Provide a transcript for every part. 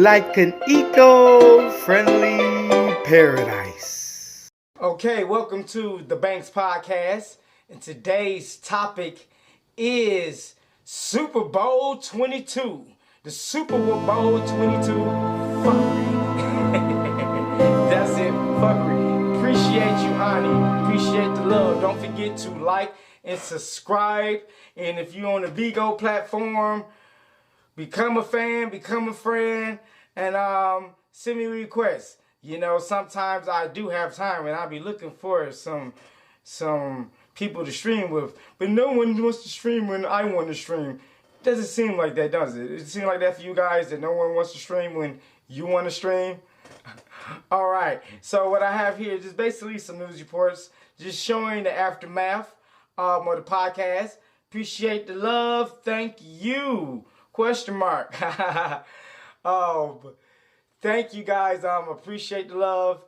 like an eco-friendly paradise. Okay, welcome to the Banks Podcast, and today's topic is Super Bowl 22. The Super Bowl 22 fuckery. That's it, fuckery. Appreciate you, Ani. Appreciate the love. Don't forget to like and subscribe. And if you're on the Bigo platform, become a fan, become a friend, and send me requests. You know, sometimes I do have time, and I'll be looking for some people to stream with. But no one wants to stream when I want to stream. Doesn't seem like that, does it? It seems like that for you guys, that no one wants to stream when you want to stream? All right. So what I have here is just basically some news reports, just showing the aftermath of the podcast. Appreciate the love. Thank you. Question mark. Thank you guys. Appreciate the love.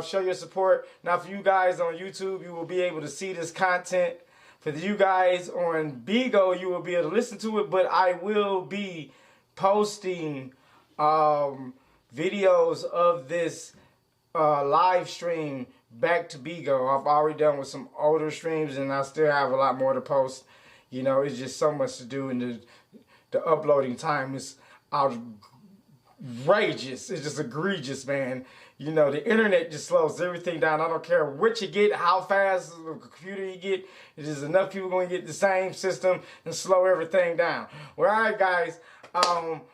Show your support. Now, for you guys on YouTube, you will be able to see this content. For you guys on Bigo, you will be able to listen to it. But I will be posting videos of this live stream back to Bigo. I've already done with some older streams, and I still have a lot more to post. You know, it's just so much to do, and the uploading time is outrageous. It's just egregious, man. You know, the internet just slows everything down. I don't care what you get, how fast the computer you get. It's just enough people going to get the same system and slow everything down. Well, all right, guys.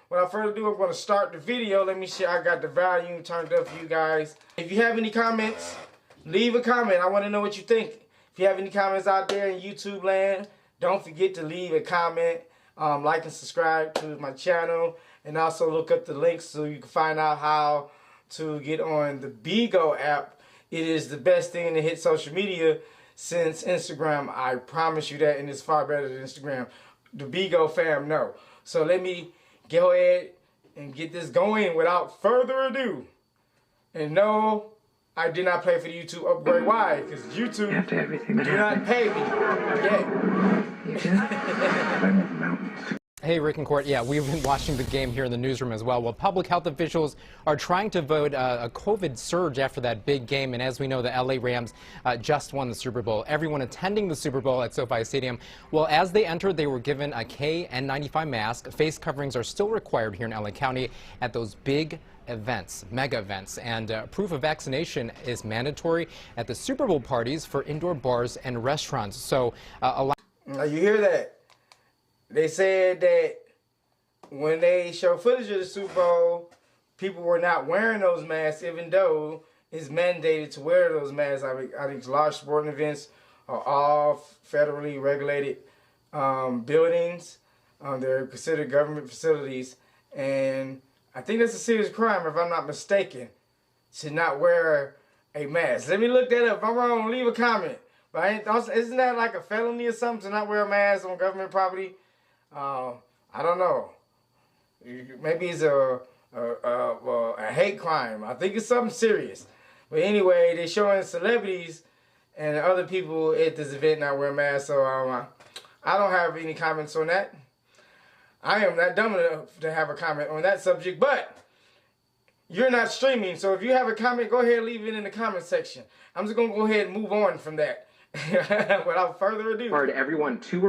Without further ado, I'm going to start the video. Let me see. I got the volume turned up for you guys. If you have any comments, leave a comment. I want to know what you think. If you have any comments out there in YouTube land, don't forget to leave a comment. Like and subscribe to my channel, and also look up the links so you can find out how to get on the Bigo app. It is the best thing to hit social media since Instagram. I promise you that, and it's far better than Instagram. The Bigo fam know. So let me go ahead and get this going without further ado. And no, I did not pay for the YouTube upgrade. Why? Because YouTube do not pay me yet. Hey, Rick and Court. Yeah, we've been watching the game here in the newsroom as well. Well, public health officials are trying to avoid a COVID surge after that big game. And as we know, the LA Rams just won the Super Bowl. Everyone attending the Super Bowl at SoFi Stadium, well, as they entered, they were given a KN95 mask. Face coverings are still required here in LA County at those big events, mega events, and proof of vaccination is mandatory at the Super Bowl parties for indoor bars and restaurants. So a lot. Now you hear that? They said that when they show footage of the Super Bowl, people were not wearing those masks, even though it's mandated to wear those masks. I think large sporting events are all federally regulated buildings. They're considered government facilities, and I think that's a serious crime, if I'm not mistaken, to not wear a mask. Let me look that up. If I'm wrong, leave a comment. But isn't that like a felony or something to not wear a mask on government property? I don't know. Maybe it's a hate crime. I think it's something serious. But anyway, they're showing celebrities and other people at this event not wearing masks. So I don't have any comments on that. I am not dumb enough to have a comment on that subject, but you're not streaming. So if you have a comment, go ahead and leave it in the comment section. I'm just going to go ahead and move on from that. Without further ado.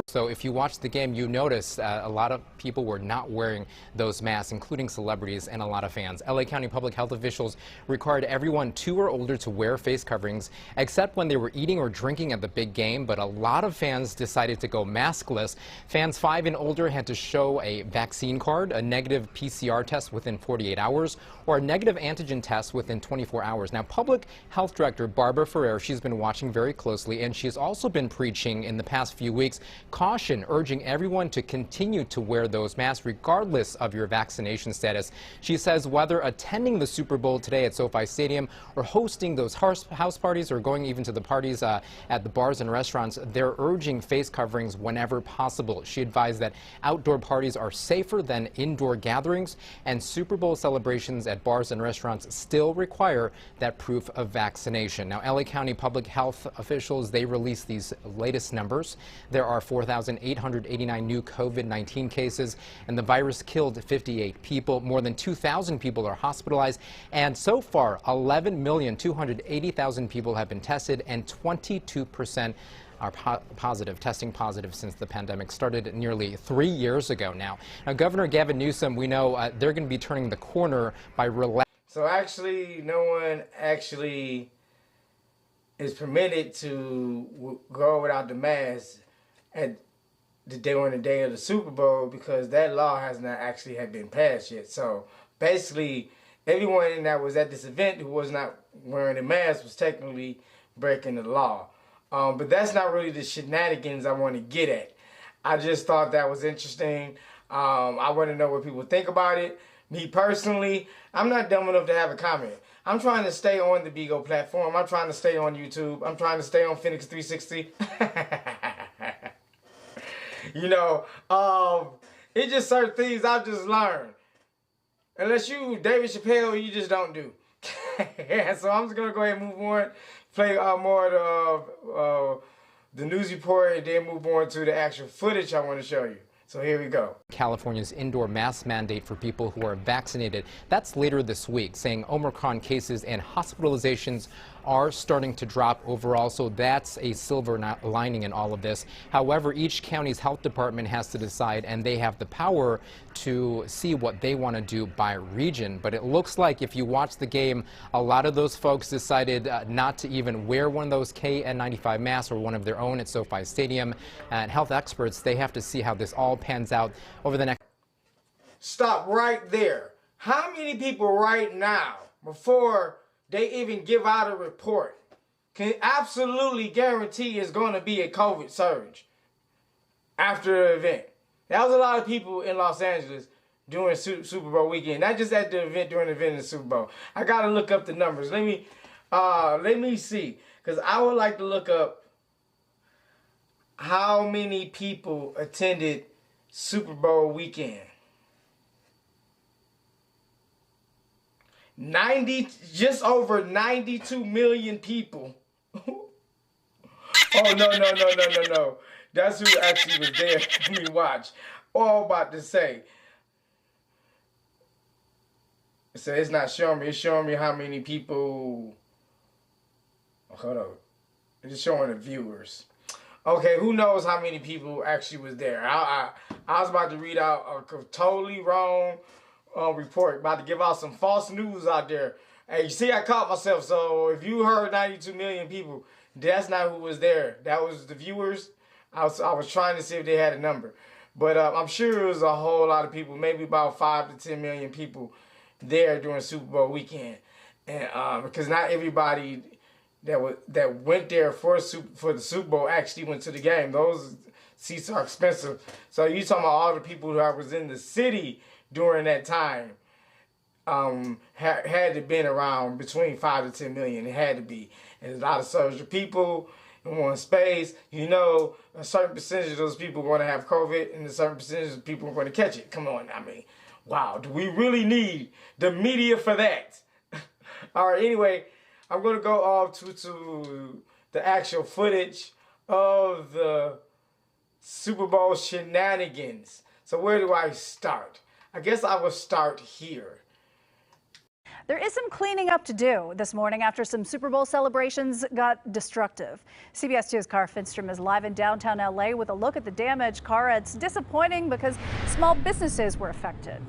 So if you watched the game, you noticed a lot of people were not wearing those masks, including celebrities and a lot of fans. LA County public health officials required everyone 2 or older to wear face coverings, except when they were eating or drinking at the big game. But a lot of fans decided to go maskless. Fans 5 and older had to show a vaccine card, a negative PCR test within 48 hours, or a negative antigen test within 24 hours. Now, Public Health Director Barbara Ferrer, she's been watching very closely, and she's also been preaching in the past few weeks caution, urging everyone to continue to wear those masks regardless of your vaccination status. She says whether attending the Super Bowl today at SoFi Stadium or hosting those house parties or going even to the parties at the bars and restaurants, they're urging face coverings whenever possible. She advised that outdoor parties are safer than indoor gatherings, and Super Bowl celebrations at bars and restaurants still require that proof of vaccination. Now, LA County public health officials, they released these latest numbers. There are 4,000 12,889 new COVID-19 cases, and the virus killed 58 people. More than 2,000 people are hospitalized, and so far, 11,280,000 people have been tested, and 22% are testing positive since the pandemic started nearly 3 years ago now. Now, Governor Gavin Newsom, we know they're going to be turning the corner by relaxing. So actually, no one actually is permitted to go without the mask during the day of the Super Bowl, because that law has not actually had been passed yet. So basically, everyone that was at this event who was not wearing a mask was technically breaking the law. But that's not really the shenanigans I want to get at. I just thought that was interesting. I want to know what people think about it. Me personally, I'm not dumb enough to have a comment. I'm trying to stay on the Bigo platform. I'm trying to stay on YouTube. I'm trying to stay on Phoenix 360. You know, it's just certain things I've just learned. Unless you David Chappelle, you just don't do. So I'm just going to go ahead and move on. Play more of the news report, and then move on to the actual footage I want to show you. So here we go. California's indoor mask mandate for people who are vaccinated. That's later this week, saying Omicron cases and hospitalizations are starting to drop overall, so that's a silver lining in all of this. However, each county's health department has to decide, and they have the power to see what they want to do by region. But it looks like if you watch the game, a lot of those folks decided not to even wear one of those KN95 masks or one of their own at SoFi Stadium. And health experts, they have to see how this all pans out over the next. Stop right there. How many people right now, before they even give out a report, can absolutely guarantee it's going to be a COVID surge after the event? That was a lot of people in Los Angeles during Super Bowl weekend. Not just at the event, during the event in the Super Bowl. I got to look up the numbers. Let me see, because I would like to look up how many people attended Super Bowl weekend. 90, just over 92 million people. Oh, no. That's who actually was there. Let me watch. All I'm about to say. So it's not showing me. It's showing me how many people. Hold on. It's showing the viewers. Okay, who knows how many people actually was there? I was about to read out a totally wrong report, about to give out some false news out there. Hey, you see, I caught myself. So if you heard 92 million people, that's not who was there. That was the viewers. I was trying to see if they had a number, but I'm sure it was a whole lot of people, maybe about 5 to 10 million people there during Super Bowl weekend, and because not everybody that went there for the Super Bowl actually went to the game. Those seats are expensive. So you talking about all the people who was in the city during that time, had to been around between 5 to 10 million. It had to be. And a lot of social people in one space. You know, a certain percentage of those people are going to have COVID, and a certain percentage of people are going to catch it. Come on, I mean, wow, do we really need the media for that? All right, anyway, I'm going to go off to the actual footage of the Super Bowl shenanigans. So where do I start? I guess I will start here. There is some cleaning up to do this morning after some Super Bowl celebrations got destructive. CBS 2's Cara Finstrom is live in downtown LA with a look at the damage. Cara, it's disappointing because small businesses were affected.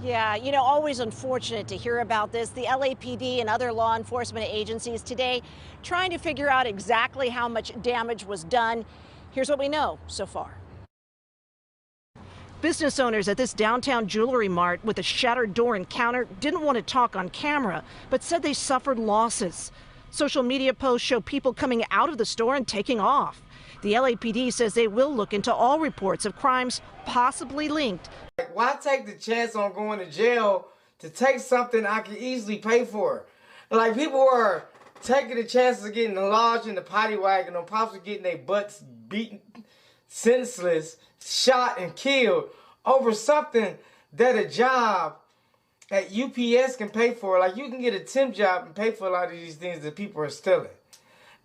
Yeah, you know, always unfortunate to hear about this. The LAPD and other law enforcement agencies today trying to figure out exactly how much damage was done. Here's what we know so far. Business owners at this downtown jewelry mart with a shattered door and counter didn't want to talk on camera, but said they suffered losses. Social media posts show people coming out of the store and taking off. The LAPD says they will look into all reports of crimes possibly linked. Why take the chance on going to jail to take something I can easily pay for? Like, people are taking the chances of getting lodged in the potty wagon or possibly getting their butts beaten senseless, shot and killed over something that a job at UPS can pay for. Like, you can get a temp job and pay for a lot of these things that people are stealing.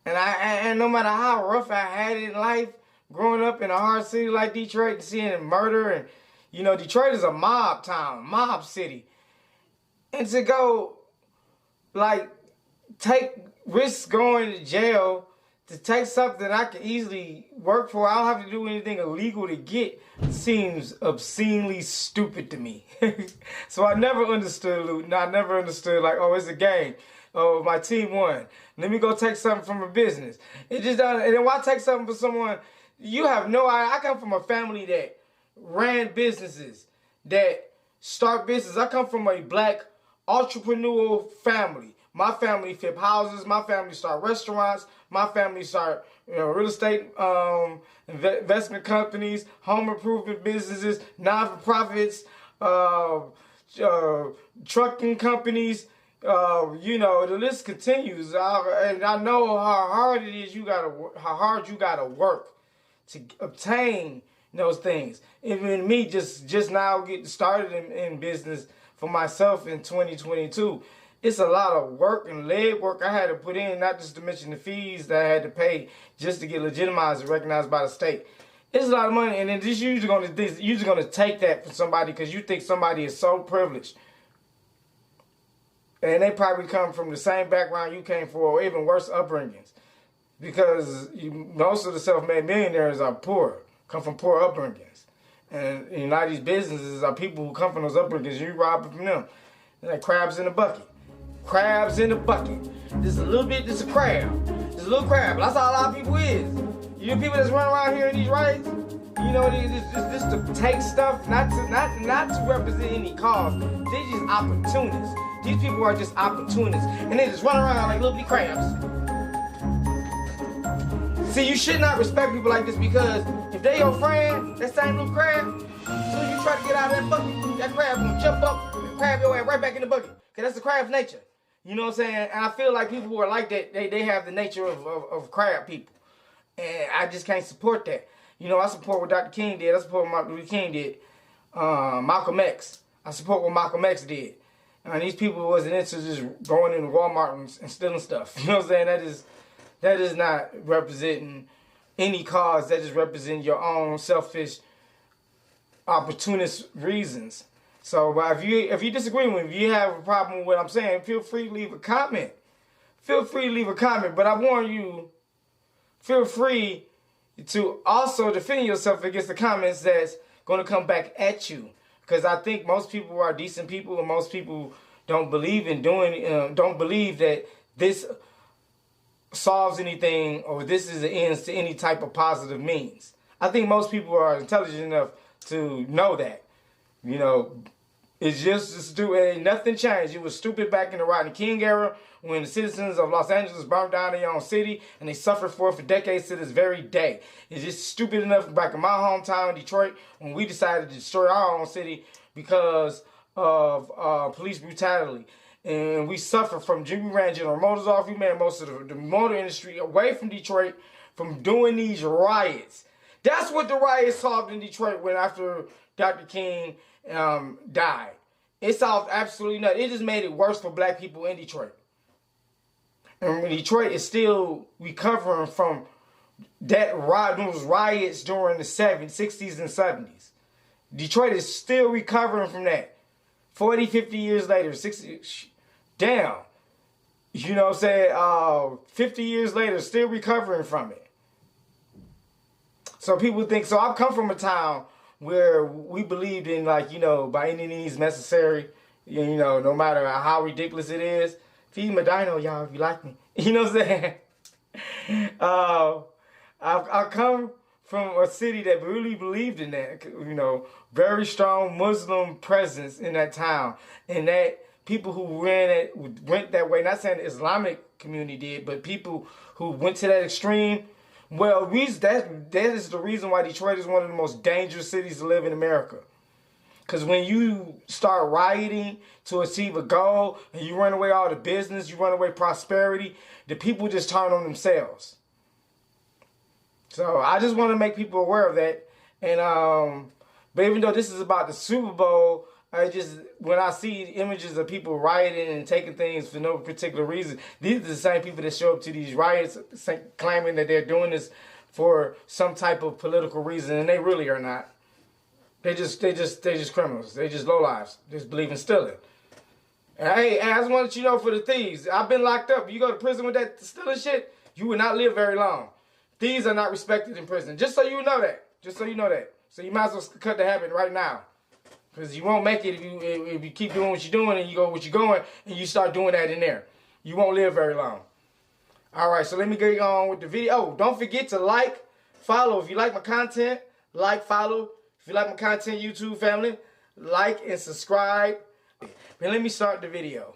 And no matter how rough I had it in life, growing up in a hard city like Detroit and seeing murder and, you know, Detroit is a mob town, mob city. And to go, like, take risks going to jail to take something I can easily work for, I don't have to do anything illegal to get, seems obscenely stupid to me. So I never understood looting. I never understood, like, oh, it's a game. Oh, my team won. Let me go take something from a business. It just doesn't. And then why take something from someone? You have no idea. I come from a family that ran businesses, that start business. I come from a black entrepreneurial family. My family flip houses. My family start restaurants. My family start, you know, real estate investment companies, home improvement businesses, non-for-profits, trucking companies. You know, the list continues. And I know how hard it is. How hard you gotta work to obtain those things. Even me, just now getting started in business for myself in 2022. It's a lot of work and leg work I had to put in, not just to mention the fees that I had to pay just to get legitimized and recognized by the state. It's a lot of money, and then this usually gonna take that from somebody because you think somebody is so privileged, and they probably come from the same background you came from, or even worse upbringings, because most of the self-made millionaires are poor, come from poor upbringings, and a lot of these businesses are people who come from those upbringings. You rob from them. They're like crabs in a bucket. Crabs in a bucket. This is a little bit, this is a crab. This is a little crab. That's how a lot of people is. You know, people that's running around here in these riots, you know, this to take stuff, not to represent any cause. They just opportunists. These people are just opportunists, and they just run around like little bitty crabs. See, you should not respect people like this, because if they your friend, that same little crab, as soon as you try to get out of that bucket, that crab gonna jump up and crab your ass right back in the bucket. Cause that's the crab's nature. You know what I'm saying? And I feel like people who are like that, they have the nature of crab people. And I just can't support that. You know, I support what Dr. King did. I support what Martin Luther King did. Malcolm X. I support what Malcolm X did. And these people wasn't into just going into Walmart and stealing stuff. You know what I'm saying? That is not representing any cause. That just represents your own selfish, opportunist reasons. So if you disagree with me, if you have a problem with what I'm saying, feel free to leave a comment. Feel free to leave a comment. But I warn you, feel free to also defend yourself against the comments that's going to come back at you. Because I think most people are decent people, and most people don't believe in don't believe that this solves anything, or this is the ends to any type of positive means. I think most people are intelligent enough to know that. You know, it's just stupid. Ain't nothing changed. It was stupid back in the Rodney King era, when the citizens of Los Angeles burned down their own city, and they suffered for it for decades to this very day. It's just stupid enough back in my hometown, Detroit, when we decided to destroy our own city because of police brutality. And we suffered from, we ran General Motors off. We made most of the motor industry away from Detroit from doing these riots. That's what the riots solved in Detroit when after Dr. King died. It solved absolutely nothing. It just made it worse for black people in Detroit. And Detroit is still recovering from those riots during the 60s and 70s. Detroit is still recovering from that. 40, 50 years later, 60, damn. You know what I'm saying? 50 years later, still recovering from it. So people think, so I've come from a town where we believed in, like, you know, by any means necessary, you know, no matter how ridiculous it is. Feed my dino, y'all, if you like me. You know what I'm saying? I've come from a city that really believed in that, you know, very strong Muslim presence in that town. And that people who went that way, not saying the Islamic community did, but people who went to that extreme, well, that is the reason why Detroit is one of the most dangerous cities to live in America. Because when you start rioting to achieve a goal, and you run away all the business, you run away prosperity, the people just turn on themselves. So I just want to make people aware of that. And but even though this is about the Super Bowl, when I see images of people rioting and taking things for no particular reason, these are the same people that show up to these riots claiming that they're doing this for some type of political reason, and they really are not. They just criminals. They just lowlifes. Just believe in stealing. And hey, I just want to let you know, for the thieves, I've been locked up. You go to prison with that stealing shit, you will not live very long. Thieves are not respected in prison. Just so you know that. Just so you know that. So you might as well cut the habit right now. Because you won't make it if you keep doing what you're doing and you go what you're going and you start doing that in there. You won't live very long. All right, so let me get on with the video. Oh, don't forget to like, follow. If you like my content, like, follow. If you like my content, YouTube family, like and subscribe. Now let me start the video.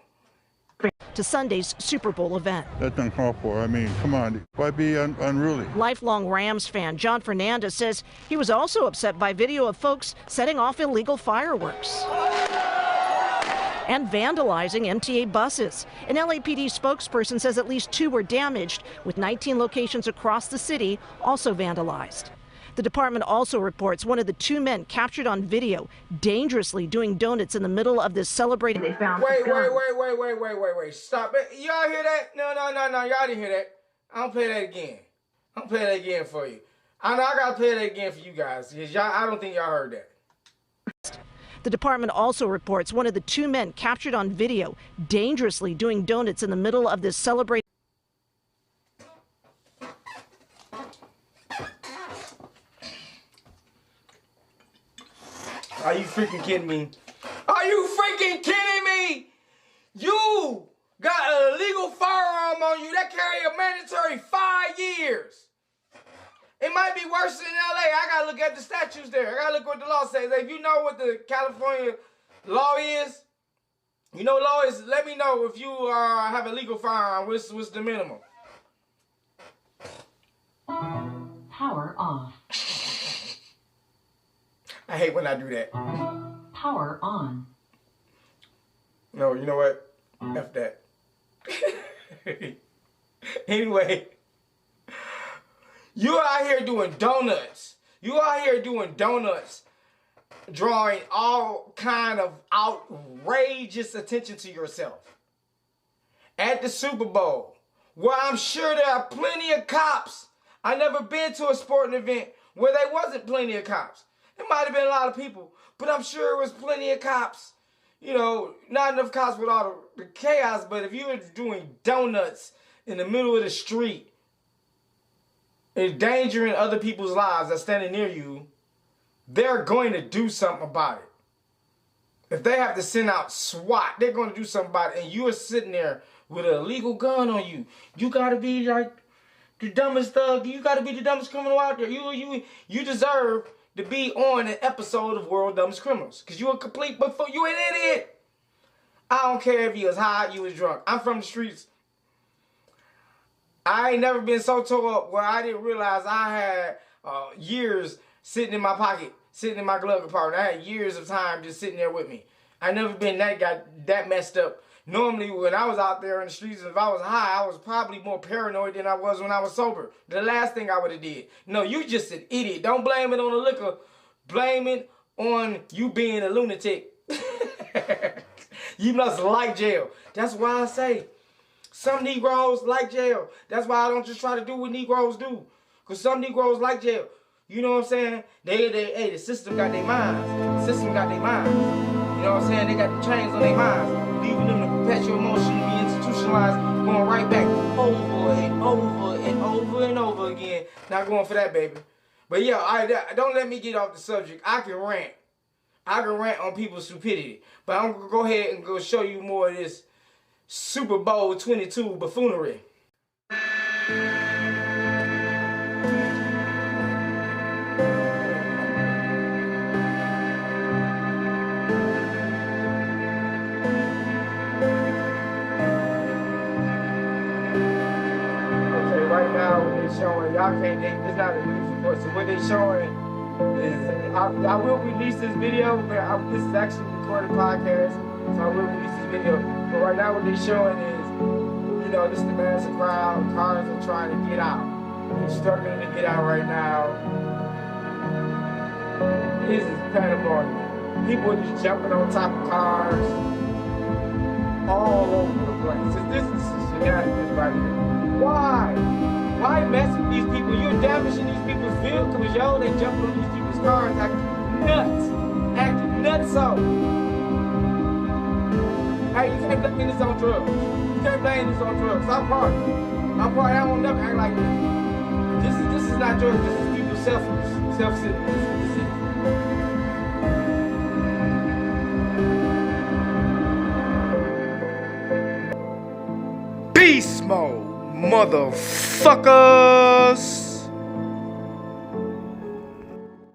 To Sunday's Super Bowl event. That's uncalled for. I mean, come on. Why be unruly? Lifelong Rams fan John Fernandez says he was also upset by video of folks setting off illegal fireworks and vandalizing MTA buses. An LAPD spokesperson says at least 2 were damaged, with 19 locations across the city also vandalized. The department also reports one of the 2 men captured on video dangerously doing donuts in the middle of this celebrating. They found Wait. Stop it. Y'all hear that? No. Y'all didn't hear that. I don't play that again. I'm play that again for you. I know I gotta play that again for you guys, because I don't think y'all heard that. The department also reports one of the 2 men captured on video dangerously doing donuts in the middle of this celebrating. Are you freaking kidding me? Are you freaking kidding me? You got an illegal firearm on you that carry a mandatory 5 years. It might be worse than LA. I gotta look at the statutes there. I gotta look what the law says. If you know what the California law is, you know law is, let me know if you have a legal firearm. What's the minimum? Power off. I hate when I do that. Power on. No, you know what? F that. Anyway, you out here doing donuts. You out here doing donuts, drawing all kind of outrageous attention to yourself. At the Super Bowl, where I'm sure there are plenty of cops. I never been to a sporting event where there wasn't plenty of cops. There might have been a lot of people, but I'm sure it was plenty of cops. You know, not enough cops with all the chaos, but if you were doing donuts in the middle of the street, endangering other people's lives that's standing near you, they're going to do something about it. If they have to send out SWAT, they're going to do something about it, and you are sitting there with an illegal gun on you. You got to be like the dumbest thug. You got to be the dumbest criminal out there. You deserve to be on an episode of World Dumbest Criminals. Because you a complete buffoon. You an idiot. I don't care if you was high, you was drunk. I'm from the streets. I ain't never been so tore up where I didn't realize I had years sitting in my pocket, sitting in my glove compartment. I had years of time just sitting there with me. I never been that messed up. Normally, when I was out there in the streets, if I was high, I was probably more paranoid than I was when I was sober. The last thing I would have did. No, you just an idiot. Don't blame it on the liquor. Blame it on you being a lunatic. You must like jail. That's why I say some Negroes like jail. That's why I don't just try to do what Negroes do. Because some Negroes like jail. You know what I'm saying? Hey, the system got their minds. The system got their minds. You know what I'm saying? They got the chains on their minds, leaving them to perpetual motion to be institutionalized, going right back over and over and over and over again. Not going for that, baby. But yeah, don't let me get off the subject. I can rant. I can rant on people's stupidity. But I'm going to go ahead and go show you more of this Super Bowl 22 buffoonery. Showing y'all can't, it's not a news report. So what they showing is I will release this video, but this is actually a recorded podcast, so I will release this video. But right now what they showing is, you know, this is the massive crowd. Cars are trying to get out. They're struggling to get out right now. This is pandemonium. People are just jumping on top of cars all over the place. This is shenanigans right here. Why? Why mess with these people? You're damaging these people's vehicles, yo. They jumping on these people's cars, acting nuts. Acting nuts off. Hey, you can't blame this on drugs. You can't blame this on drugs. I'm partying. I won't never act like this. This is not drugs. This is people self-centered. This is it. Beast mode, motherfuckers.